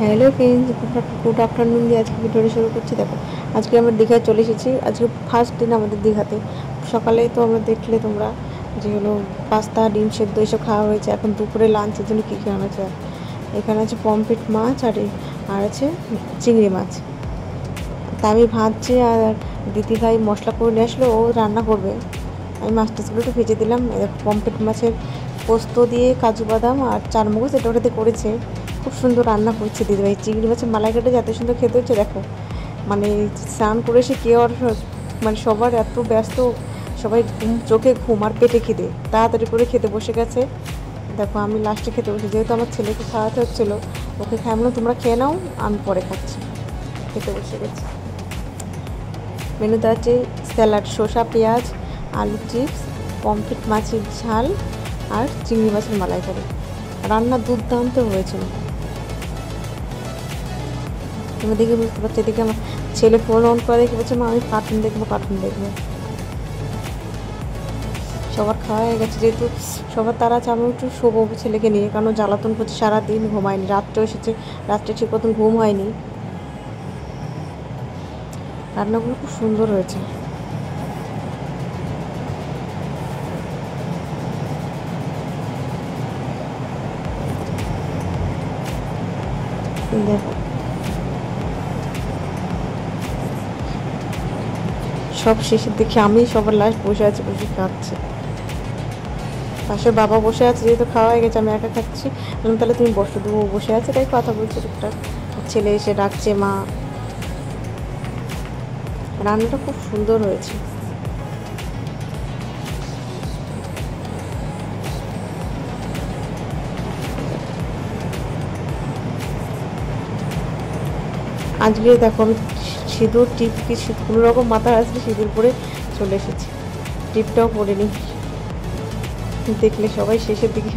Hello friends, good afternoon দিয়ে আজকে ভিডিওটা শুরু করছি। দেখো, আজকে আমরা দীঘায় চলে এসেছি। আজকে ফার্স্ট দিন আমাদের দীঘাতে। সকালেই তো আমরা দেখলে তোমরা যে হলো পাস্তা, ডিম সেদ্ধ এসব খাওয়া হয়েছে। এখন দুপুরে লাঞ্চের জন্য কী খাওয়া হয়েছে, এখানে আছে পমফ্রেট মাছ আর আছে চিংড়ি মাছ। তা আমি ভাজছি আর দিদিভাই মশলা করে নিয়ে আসলো, ও রান্না করবে। আমি মাছ টাছগুলো একটু ভেজে দিলাম। পমফ্রেট মাছের পোস্ত দিয়ে কাজু বাদাম আর চারমগজ এটা ওটাতে করেছে, খুব সুন্দর রান্না করছে দিদিভাই। চিংড়ি মাছের মালাইকাটা এত সুন্দর খেতে হচ্ছে। দেখো, মানে স্নান করে এসে কেউ আর মানে সবার এত ব্যস্ত, সবাই চোখে ঘুম আর পেটে খিদে, তাড়াতাড়ি করে খেতে বসে গেছে। দেখো, আমি লাস্টে খেতে বসে, যেহেতু আমার ছেলেকে খাওয়াতে হচ্ছিলো, ওকে খাওয়ানো, তোমরা খেয়ে নাও, আমি পরে খাচ্ছি। খেতে বসে গেছি। মেনুতে আছে স্যালাড, শসা, পেঁয়াজ, আলু চিপস, পমফ্রেট মাছের ঝাল আর চিংড়ি মাছের মালাইকারি। রান্না দুর্দান্ত হয়েছিল। তুমি দেখে বুঝতে পারছো। এদিকে আমার ছেলে ফোন অন করে দেখে বলছে, মা আমি কার্টুন দেখবো। সবার খাওয়া হয়ে গেছে, যেহেতু সবার তারা আছে, আমি একটু শোবো ছেলেকে নিয়ে, কারণ জ্বালাতন করছে, সারাদিন ঘুমায়নি, রাত্রেও এসেছে, রাত্রে ঠিক মতন ঘুম হয়নি। রান্নাগুলো খুব সুন্দর হয়েছে। দেখো, সব শেষের দিকে আমি সবার লাস্ট বসে খাচ্ছি। পাশে বাবা বসে আছে, যেহেতু খাওয়া হয়ে গেছে, আমি একা খাচ্ছি। বললাম তাহলে তুমি বসো, দেবো বসে আছে, তাই কথা বলছে টুকটাক। ছেলে এসে ডাকছে মা। রান্নাটা খুব সুন্দর হয়েছে। আজকে দেখো, আমি সিঁদুর টিপ কোনো রকম মাথায় আসলে সিঁদুর পরে চলে এসেছি। টিপটাও পরিনি, দেখলে সবাই শেষের দিকে।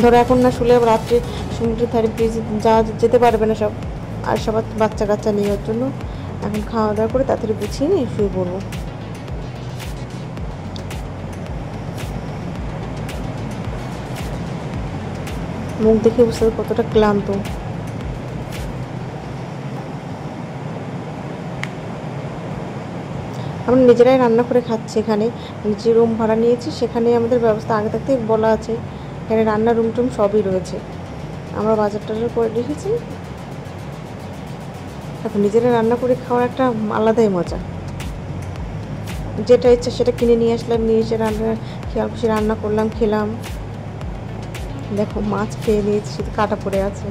ধরো এখন না শুলে রাত্রে সমুদ্রের ধারে ব্রিজে যাওয়া যেতে পারবে না সব, আর সবার বাচ্চা কাচ্চা নেওয়ার জন্য এখন খাওয়া দাওয়া করে তাড়াতাড়ি গুছিয়ে নিয়ে শুয়ে পড়বো। মুখ দেখে বুঝতে কতটা ক্লান্ত। আমরা নিজেরাই রান্না করে খাচ্ছি। এখানে যে রুম ভাড়া নিয়েছি, সেখানে আমাদের ব্যবস্থা আগে থাকতে বলা আছে, এখানে রান্নার রুম টুম সবই রয়েছে। আমরা বাজার টাজার করে রেখেছি। এখন নিজেরা রান্না করে খাওয়ার একটা আলাদাই মজা। যেটা ইচ্ছা সেটা কিনে নিয়ে আসলাম, নিয়ে এসে খেয়াল খুশি রান্না করলাম, খেলাম। দেখো, মাছ খেয়ে নিয়েছি, শুধু কাটা পড়ে আছে।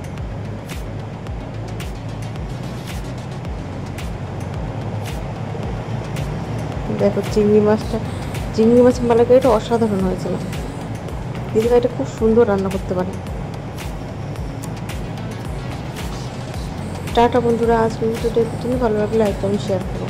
দেখো, চিংড়ি মাছের মালাইকারিটা অসাধারণ হয়েছিল। দিদিভাই এটা খুব সুন্দর রান্না করতে পারে। টাটা বন্ধুরা, আজকে ভিডিওটা ভালো লাগলে লাইক কমেন্ট শেয়ার করো।